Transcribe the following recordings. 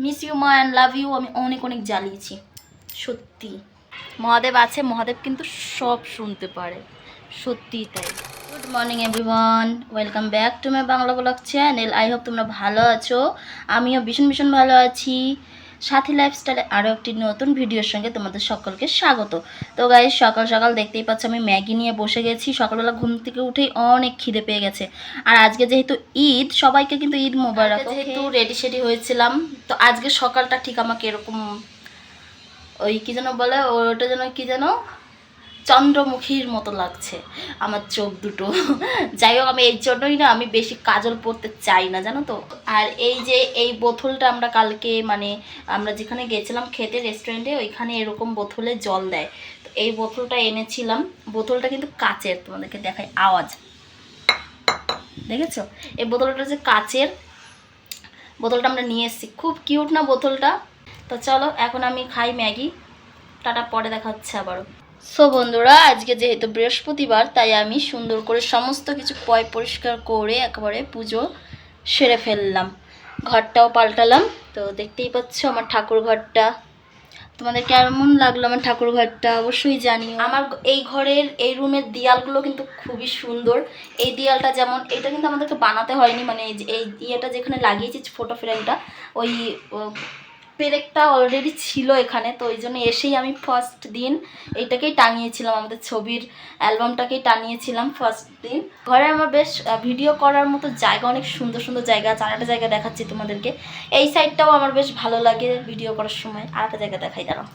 Miss you মা and love you আমি অনেক অনেক জ্বালিয়েছি সত্যি। মহাদেব আছে, মহাদেব কিন্তু সব শুনতে পারে, সত্যিই তাই। Good morning everyone, welcome back to my Bangla blog channel. I hope তোমরা ভালো আছো, আমিও ভীষণ ভীষণ ভালো আছি। সাথী লাইফস্টাইলে আরও একটি নতুন ভিডিওর সঙ্গে তোমাদের সকলকে স্বাগত। তো গাইস, সকাল সকাল দেখতেই পাচ্ছ আমি ম্যাগি নিয়ে বসে গেছি। সকালবেলা ঘুম থেকে উঠেই অনেক খিদে পেয়ে গেছে। আর আজকে যেহেতু ঈদ, সবাইকে কিন্তু ঈদ মোবারক। যেহেতু রেডি সেডি হয়েছিলাম, তো আজকে সকালটা ঠিক আমাকে এরকম ওই কী যেন বলে, ওটা যেন কী যেন চন্দ্রমুখীর মতো লাগছে আমার চোখ দুটো। যাই হোক, আমি এই জন্যই না আমি বেশি কাজল পরতে চাই না, জানো তো। আর এই যে এই বোতলটা আমরা কালকে মানে আমরা যেখানে গেছিলাম খেতে রেস্টুরেন্টে, ওইখানে এরকম বোতলে জল দেয়। তো এই বোতলটা এনেছিলাম। বোতলটা কিন্তু কাচের, তোমাদেরকে দেখাই, আওয়াজ দেখেছো? এই বোতলটা যে কাচের, বোতলটা আমরা নিয়ে এসেছি। খুব কিউট না বোতলটা? তো চলো এখন আমি খাই ম্যাগি। টাটা, পরে দেখা হচ্ছে আবারও। সো বন্ধুরা, আজকে যেহেতু বৃহস্পতিবার, তাই আমি সুন্দর করে সমস্ত কিছু পরিষ্কার করে একেবারে পুজো সেরে ফেললাম। ঘরটাও পাল্টালাম। তো দেখতেই পাচ্ছ আমার ঠাকুর ঘরটা। তোমাদের কেমন লাগলো আমার ঠাকুর ঘরটা অবশ্যই জানিও। আমার এই ঘরের এই রুমের দেয়ালগুলো কিন্তু খুবই সুন্দর। এই দেয়ালটা যেমন, এটা কিন্তু আমাদেরকে বানাতে হয়নি, মানে এই ইয়েটা যেখানে লাগিয়েছি ফটো ফ্রেমটা, ওই পেরেকটা অলরেডি ছিল এখানে। তো ওই জন্য এসেই আমি ফার্স্ট দিন এইটাকেই টাঙিয়েছিলাম, আমাদের ছবির অ্যালবামটাকেই টাঙিয়েছিলাম ফার্স্ট দিন। ঘরে আমার বেশ ভিডিও করার মতো জায়গা, অনেক সুন্দর সুন্দর জায়গা আছে। আরেকটা জায়গা দেখাচ্ছি তোমাদেরকে। এই সাইডটাও আমার বেশ ভালো লাগে ভিডিও করার সময়। আরেকটা জায়গা দেখাই, দাঁড়াও।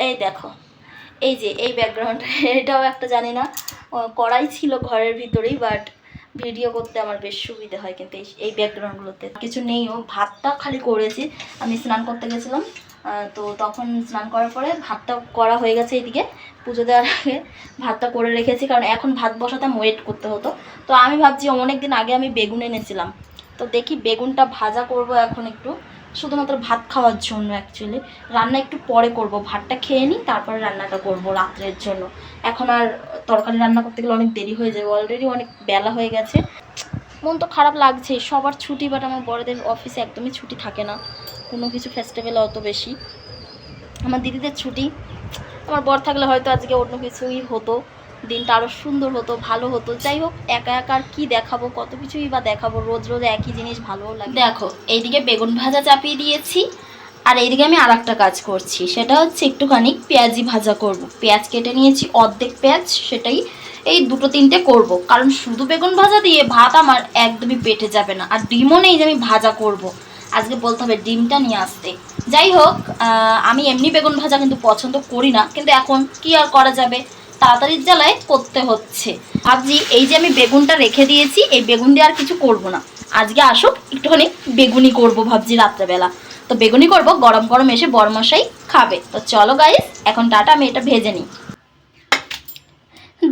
এই দেখো, এই যে এই ব্যাকগ্রাউন্ড, এটাও একটা জানি না করাই ছিল ঘরের ভিতরেই, বাট ভিডিও করতে আমার বেশ সুবিধে হয়। কিন্তু এই ব্যাকগ্রাউন্ডগুলোতে কিছু নেইও। ভাতটা খালি করেছি, আমি স্নান করতে গেছিলাম, তো তখন স্নান করার পরে ভাতটা করা হয়ে গেছে। এইদিকে পুজো দেওয়ার আগে ভাতটা করে রেখেছি, কারণ এখন ভাত বসাতাম ওয়েট করতে হতো। তো আমি ভাবছি অনেক দিন আগে আমি বেগুন এনেছিলাম, তো দেখি বেগুনটা ভাজা করব এখন একটু, শুধুমাত্র ভাত খাওয়ার জন্য। অ্যাকচুয়ালি রান্না একটু পরে করব, ভাতটা খেয়ে নিই তারপরে রান্নাটা করব রাত্রের জন্য। এখন আর তরকারি রান্না করতে গেলে অনেক দেরি হয়ে যাবে, অলরেডি অনেক বেলা হয়ে গেছে। মন তো খারাপ লাগছে, সবার ছুটি, বাট আমার বড়দের অফিসে একদমই ছুটি থাকে না কোনো কিছু ফেস্টিভ্যালে অত বেশি। আমার দিদিদের ছুটি। আমার বর থাকলে হয়তো আজকে অন্য কিছুই হতো, দিনটা আরও সুন্দর হতো, ভালো হতো। যাই হোক, একা একা আর কী দেখাবো, কত কিছুই বা দেখাবো, রোজ রোজ একই জিনিস ভালোও লাগে। দেখো, এইদিকে বেগুন ভাজা চাপিয়ে দিয়েছি, আর এইদিকে আমি আর একটা কাজ করছি, সেটা হচ্ছে একটুখানি পেঁয়াজি ভাজা করব। পেঁয়াজ কেটে নিয়েছি, অর্ধেক পেঁয়াজ, সেটাই এই দুটো তিনটে করব, কারণ শুধু বেগুন ভাজা দিয়ে ভাত আমার একদমই পেটে যাবে না। আর ডিমও নেই যে আমি ভাজা করব, আজকে বলতে হবে ডিমটা নিয়ে আসতে। যাই হোক, আমি এমনি বেগুন ভাজা কিন্তু পছন্দ করি না, কিন্তু এখন কি আর করা যাবে, তাড়াতাড়ির জ্বালায় করতে হচ্ছে। ভাবছি এই যে আমি বেগুনটা রেখে দিয়েছি, এই বেগুন দিয়ে আর কিছু করব না, আজকে আসুক একটুখানি বেগুনি করব ভাবছি রাত্রেবেলা। তো বেগুনি করব, গরম গরম এসে বরমশাই খাবে। তো চলো গাইস, এখন টাটা, আমি এটা ভেজে নিই।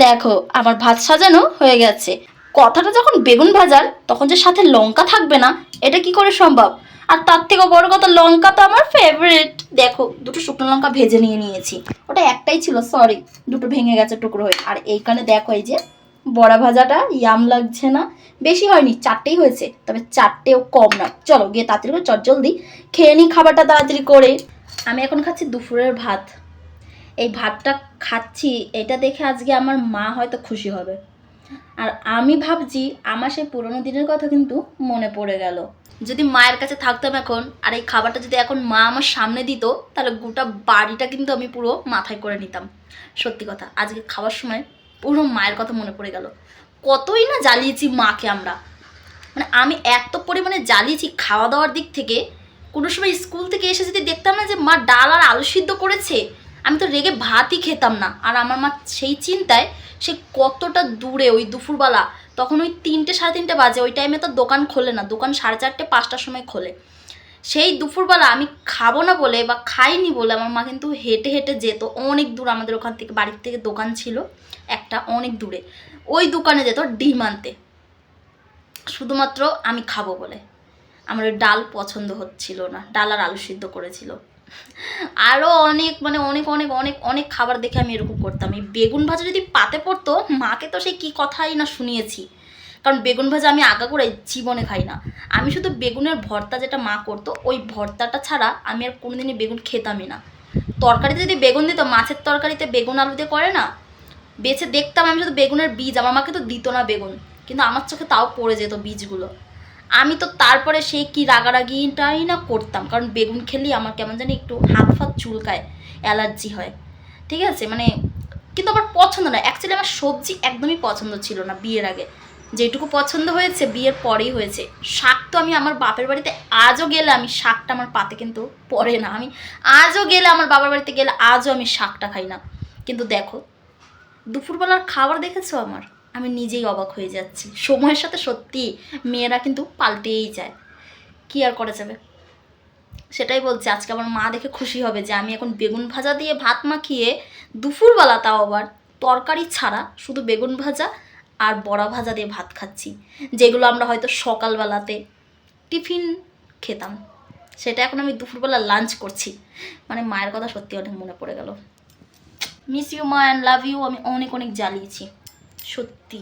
দেখো আমার ভাত সাজানো হয়ে গেছে। কথাটা যখন বেগুন ভাজার, তখন যে সাথে লঙ্কা থাকবে না, এটা কি করে সম্ভব? আর তার থেকেও বড় কথা, লঙ্কা তো আমার ফেভারিট। দেখো, দুটো শুকনো লঙ্কা ভেজে নিয়েছি। ওটা একটাই ছিল, সরি, দুটো ভেঙে গেছে টুকরো হয়ে। আর এইখানে দেখো, এই যে বড়া ভাজাটা, ইয়াম লাগছে না? বেশি হয়নি, চারটেই হয়েছে, তবে চারটেও কম না। চলো গিয়ে তাড়াতাড়ি করে চটজলদি খেয়ে নিই খাবারটা তাড়াতাড়ি করে। আমি এখন খাচ্ছি দুপুরের ভাত। এই ভাতটা খাচ্ছি, এটা দেখে আজকে আমার মা হয়তো খুশি হবে। আর আমি ভাবছি আমার সেই পুরোনো দিনের কথা কিন্তু মনে পড়ে গেল। যদি মায়ের কাছে থাকতাম এখন, আর এই খাবারটা যদি এখন মা আমার সামনে দিত, তাহলে গোটা বাড়িটা কিন্তু আমি পুরো মাথায় করে নিতাম। সত্যি কথা, আজকে খাওয়ার সময় পুরো মায়ের কথা মনে পড়ে গেল। কতই না জ্বালিয়েছি মাকে আমরা, মানে আমি এত পরিমাণে জ্বালিয়েছি খাওয়া দাওয়ার দিক থেকে। কোনো সময় স্কুল থেকে এসে যদি দেখতাম না যে মা ডাল আর আলু সিদ্ধ করেছে, আমি তো রেগে ভাতই খেতাম না। আর আমার মা সেই চিন্তায় সে কতটা দূরে, ওই দুপুরবেলা, তখন ওই 3টে সাড়ে 3টে বাজে, ওই টাইমে তো দোকান খোলে না, দোকান 4:30 5টার সময় খোলে। সেই দুপুরবেলা আমি খাবো না বলে বা খাইনি বলে আমার মা কিন্তু হেঁটে হেঁটে যেত অনেক দূর, আমাদের ওখান থেকে বাড়ির থেকে দোকান ছিল একটা অনেক দূরে, ওই দোকানে যেত ডিম আনতে, শুধুমাত্র আমি খাবো বলে। আমার ওই ডাল পছন্দ হচ্ছিল না, ডাল আর আলু সিদ্ধ করেছিল। আরও অনেক, মানে অনেক অনেক অনেক অনেক খাবার দেখে আমি এরকম করতাম। এই বেগুন ভাজা যদি পাতে পড়তো, মাকে তো সেই কী কথাই না শুনিয়েছি, কারণ বেগুন ভাজা আমি আগা করে জীবনে খাই না। আমি শুধু বেগুনের ভর্তা যেটা মা করতো ওই ভর্তাটা ছাড়া আমি আর কোনোদিনই বেগুন খেতামই না। তরকারিতে যদি বেগুন দিত, মাছের তরকারিতে বেগুন আলু দিয়ে করে না, বেছে দেখতাম আমি শুধু বেগুনের বীজ। আমার মাকে তো দিত না বেগুন, কিন্তু আমার চোখে তাও পড়ে যেত বীজগুলো। আমি তো তারপরে সেই কি রাগারাগিটাই না করতাম, কারণ বেগুন খেলেই আমার কেমন জানি একটু হাত ফাত চুলকায়, অ্যালার্জি হয়, ঠিক আছে। মানে কিন্তু আমার পছন্দ না অ্যাকচুয়ালি, আমার সবজি একদমই পছন্দ ছিল না বিয়ের আগে। যেটুকু পছন্দ হয়েছে বিয়ের পরেই হয়েছে। শাক তো আমি আমার বাপের বাড়িতে আজও গেলে আমি শাকটা আমার পাতে কিন্তু পড়ে না। আমি আজও গেলে আমার বাবার বাড়িতে গেলে আজও আমি শাকটা খাই না। কিন্তু দেখো দুপুরবেলার খাবার দেখেছো আমার, আমি নিজেই অবাক হয়ে যাচ্ছি। সময়ের সাথে সত্যি মেয়েরা কিন্তু পাল্টেই যায়, কি আর করা যাবে। সেটাই বলছি, আজকে আমার মা দেখে খুশি হবে যে আমি এখন বেগুন ভাজা দিয়ে ভাত মাখিয়ে দুপুরবেলা, তাও আবার তরকারি ছাড়া শুধু বেগুন ভাজা আর বড়া ভাজা দিয়ে ভাত খাচ্ছি, যেগুলো আমরা হয়তো সকালবেলাতে টিফিন খেতাম, সেটা এখন আমি দুপুরবেলা লাঞ্চ করছি। মানে মায়ের কথা সত্যি অনেক মনে পড়ে গেল। মিস ইউ মা অ্যান্ড লাভ ইউ। আমি অনেক অনেক জ্বালিয়েছি সত্যি।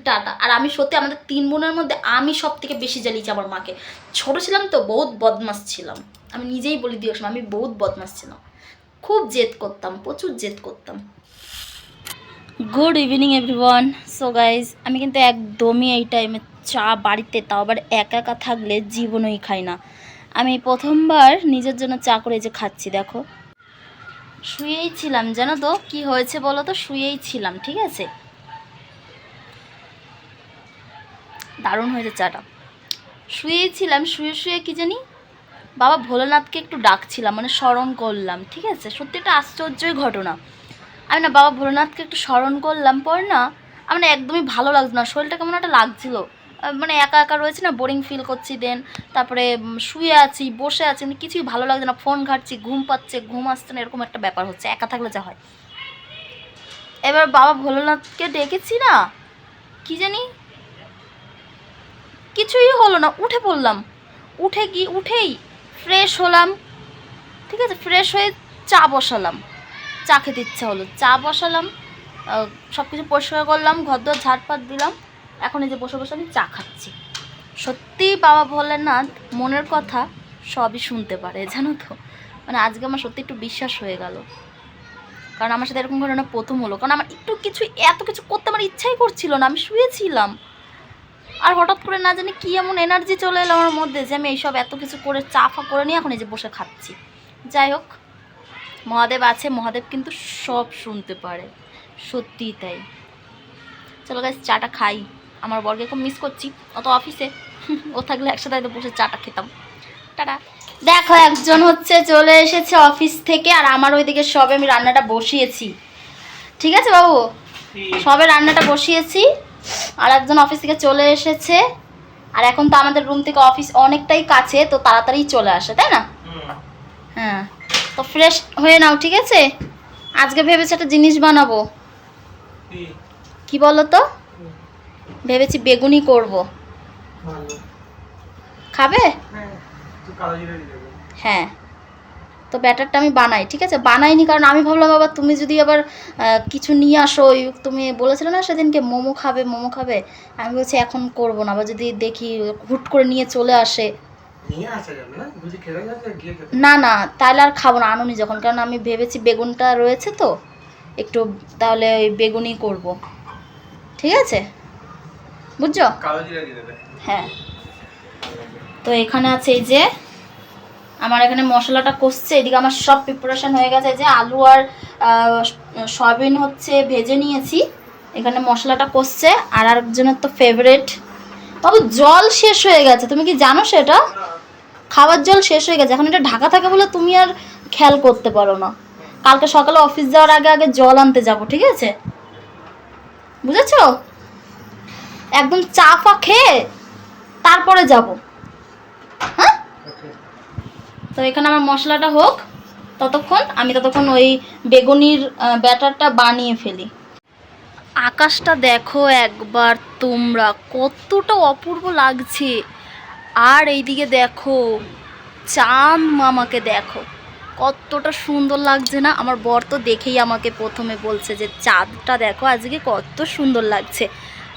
টাটা। আর আমি সত্যি আমাদের 3 বোনের মধ্যে আমি সব থেকে বেশি জ্বালিয়েছি আমার মাকে। ছোটো ছিলাম তো, বহুত বদমাস ছিলাম। আমি নিজেই বলি দিয়ে আমি বহুত বদমাস ছিলাম, খুব জেদ করতাম, প্রচুর জেদ করতাম। Good evening everyone. So guys, আমি কিন্তু একদমই এই টাইমে চা বাড়িতে, তাও আবার একা একা থাকলে জীবনই খাই না। আমি প্রথমবার নিজের জন্য চা করে যে খাচ্ছি। দেখো শুয়েই ছিলাম, জানো তো কি হয়েছে বলো তো, শুয়েই ছিলাম, ঠিক আছে। দারুণ হয়েছে চাটা। শুয়েই ছিলাম, শুয়ে শুয়ে কি জানি বাবা ভোলানাথকে একটু ডাকছিলাম, মানে স্মরণ করলাম, ঠিক আছে। সত্যি একটা আশ্চর্যই ঘটনা। আমি না বাবা ভোলানাথকে একটু স্মরণ করলাম, পর না আমার না একদমই ভালো লাগছে না, শরীরটা কেমন একটা লাগছিল। মানে একা একা রয়েছে না, বোরিং ফিল করছি। দেন তারপরে শুয়ে আছি, বসে আছি, মানে কিছুই ভালো লাগছে না, ফোন ঘাটছি, ঘুম পাচ্ছে, ঘুম আসছে না, এরকম একটা ব্যাপার হচ্ছে একা থাকলে যা হয়। এবার বাবা ভোলানাথকে ডেকেছি না, কি জানি কিছুই হলো না, উঠে পড়লাম। উঠেই ফ্রেশ হলাম, ঠিক আছে। ফ্রেশ হয়ে চা বসালাম, চা খেতে ইচ্ছা হলো, চা বসালাম, সব কিছু পরিষ্কার করলাম, ঘরদোর ঝাড়পাট দিলাম। এখন এই যে বসে বসে আমি চা খাচ্ছি। সত্যিই বাবা ভোলেনাথ মনের কথা সবই শুনতে পারে, জানো তো। মানে আজকে আমার সত্যি একটু বিশ্বাস হয়ে গেল, কারণ আমার সাথে এরকম ঘটনা প্রথম হলো। কারণ আমার এত কিছু করতে আমার ইচ্ছাই করছিল না, আমি শুয়েছিলাম। আর হঠাৎ করে না জানি কি এমন এনার্জি চলে এলো আমার মধ্যে যে আমি এইসব এত কিছু করে চা ফা করে নিয়ে এখন এই যে বসে খাচ্ছি। যাই হোক, মহাদেব আছে, মহাদেব কিন্তু সব শুনতে পারে, সত্যিই তাই। চলো গাইস, চাটা খাই। আমার বরকে খুব মিস করছি, অত অফিসে ও থাকলে একসাথে বসে চাটা খেতাম। টাটা। দেখো একজন হচ্ছে চলে এসেছে অফিস থেকে, আর আমার ওইদিকে সবে আমি রান্নাটা বসিয়েছি, ঠিক আছে বাবু, সবে রান্নাটা বসিয়েছি। আর একজন অফিস থেকে চলে এসেছে, আর এখন তো আমাদের রুম থেকে অফিস অনেকটাই কাছে, তো তাড়াতাড়ি চলে আসে, তাই না? হ্যাঁ, তো ফ্রেশ হয়ে নাও, ঠিক আছে। আজকে ভেবেছি একটা জিনিস বানাবো, কি বলো তো, ভেবেছি বেগুনি করব। খাবে? হ্যাঁ, তো ব্যাটারটা আমি বানাই, ঠিক আছে। বানাইনি কারণ আমি ভাবলাম বাবা তুমি যদি আবার কিছু নিয়ে আসো, তুমি বলেছিলে না সেদিনকে মোমো খাবে, মোমো খাবে, আমি বলছি এখন করব না, আবার যদি দেখি হুট করে নিয়ে চলে আসে, না না তাহলে আর খাবো না, আনুনি যখন। কারণ আমি ভেবেছি বেগুনটা রয়েছে তো একটু, তাহলে ওই বেগুনি করব, ঠিক আছে, বুঝছো? হ্যাঁ, তো এখানে আছে এই যে আমার এখানে মশলাটা কষছে, এদিকে আমার সব প্রিপারেশন হয়ে গেছে। যে আলু আর সয়াবিন হচ্ছে ভেজে নিয়েছি, এখানে মশলাটা কষছে। আর আরেকজনের তো ফেভারিট বাবু জল শেষ হয়ে গেছে, তুমি কি জানো সেটা? খাবার জল শেষ হয়ে গেছে, এখন এটা ঢাকা থাকে বলে তুমি আর খেয়াল করতে পারো না। কালকে সকালে অফিস যাওয়ার আগে আগে জল আনতে যাব, ঠিক আছে, বুঝেছো? একদম চা ফা খেয়ে তারপরে যাব, হ্যাঁ। তো এখানে আমার মশলাটা হোক, ততক্ষণ ওই বেগুনির ব্যাটারটা বানিয়ে ফেলি। আকাশটা দেখো একবার তোমরা, কতটা অপূর্ব লাগছে। আর এইদিকে দেখো চাঁদ মামাকে দেখো, কতটা সুন্দর লাগছে না? আমার বর তো দেখেই আমাকে প্রথমে বলছে যে চাঁদটা দেখো আজকে কত সুন্দর লাগছে।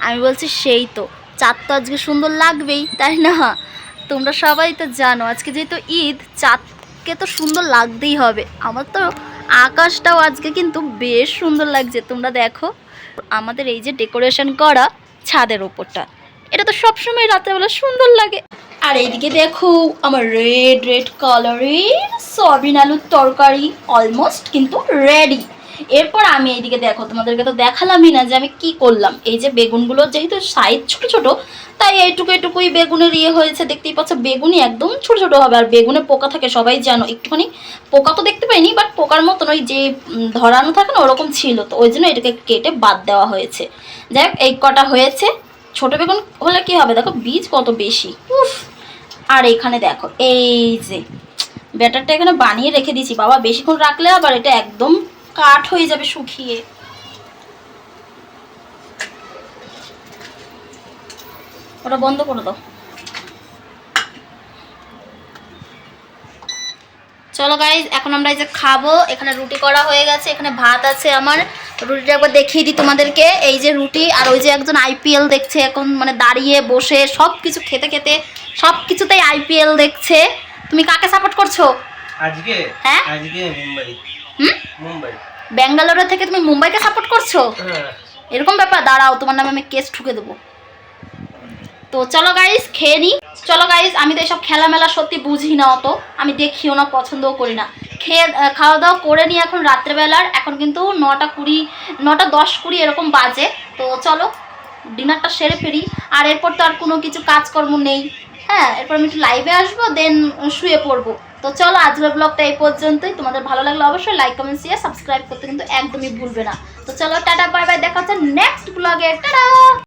আমি বলছি সেই তো, চাঁদ তো আজকে সুন্দর লাগবেই, তাই না? তোমরা সবাই তো জানো আজকে যেহেতু ঈদ, চাঁদকে তো সুন্দর লাগতেই হবে। আমার তো আকাশটাও আজকে কিন্তু বেশ সুন্দর লাগছে, তোমরা দেখো। আমাদের এই যে ডেকোরেশন করা ছাদের ওপরটা, এটা তো সবসময় রাত্রেবেলা সুন্দর লাগে। আর এইদিকে দেখো আমার রেড রেড কালারের সয়াবিন আলুর তরকারি অলমোস্ট কিন্তু রেডি। এরপর আমি এইদিকে দেখো, তোমাদেরকে তো দেখালামই না যে আমি কি করলাম। এই যে বেগুনগুলো যেহেতু সাইজ ছোট ছোট, তাই এইটুকুই বেগুনের হয়েছে। দেখতেই পাচ্ছ বেগুনই একদম ছোট ছোট হবে। আর বেগুনে পোকা থাকে সবাই জানো, একটুখানি পোকা তো দেখতে পাইনি, বাট পোকার মতন ওই যে ধরানো থাকে না ওরকম ছিল, তো ওই জন্য এটাকে কেটে বাদ দেওয়া হয়েছে। যাই হোক, এই কটা হয়েছে। ছোট বেগুন হলে কি হবে, দেখো বীজ কত বেশি, উফ। আর এখানে দেখো এই যে ব্যাটারটা এখানে বানিয়ে রেখে দিয়েছি, বাবা বেশিক্ষণ রাখলে আবার এটা একদম কাঠ হয়ে যাবে শুকিয়ে। ওটা বন্ধ করে দাও। চলো গাইজ, এখন আমরা এই যে খাবো। এখানে রুটি করা হয়ে গেছে, এখানে ভাত আছে আমার। রুটিটা একবার দেখিয়ে দিই তোমাদেরকে। এই যে রুটি, আর ওই যে একজন আইপিএল দেখছে এখন, মানে দাঁড়িয়ে বসে সব কিছু খেতে খেতে সব কিছুতেই আইপিএল দেখছে। তুমি কাকে সাপোর্ট করছো আজকে? হ্যাঁ আজকে মুম্বাই। মুম্বাই। ব্যাঙ্গালোর থেকে তুমি মুম্বাইকে সাপোর্ট করছো? এরকম ব্যাপার, দাঁড়াও তোমার নামে আমি কেস ঠুকে দেবো। তো চলো গাইস খেয়ে নিই। চলো গাইস, আমি তো এসব খেলামেলা সত্যি বুঝি না অত, আমি দেখিও না, পছন্দও করি না। খাওয়া দাওয়া করে নিই এখন রাত্রেবেলার। এখন কিন্তু 9:20, 9:10-20 এরকম বাজে। তো চলো ডিনারটা সেরে ফেরি। আর এরপর তো আর কোনো কিছু কাজকর্ম নেই। হ্যাঁ, এরপর আমি একটু লাইভে আসবো, দেন শুয়ে পড়বো। তো চলো আজকের ব্লগটা এই পর্যন্তই। তোমাদের ভালো লাগলে অবশ্যই লাইক কমেন্ট শেয়ার সাবস্ক্রাইব করতে কিন্তু একদমই ভুলবে না। তো চলো টাটা বাই বাই, দেখা হচ্ছে নেক্সট ব্লগে। টাটা।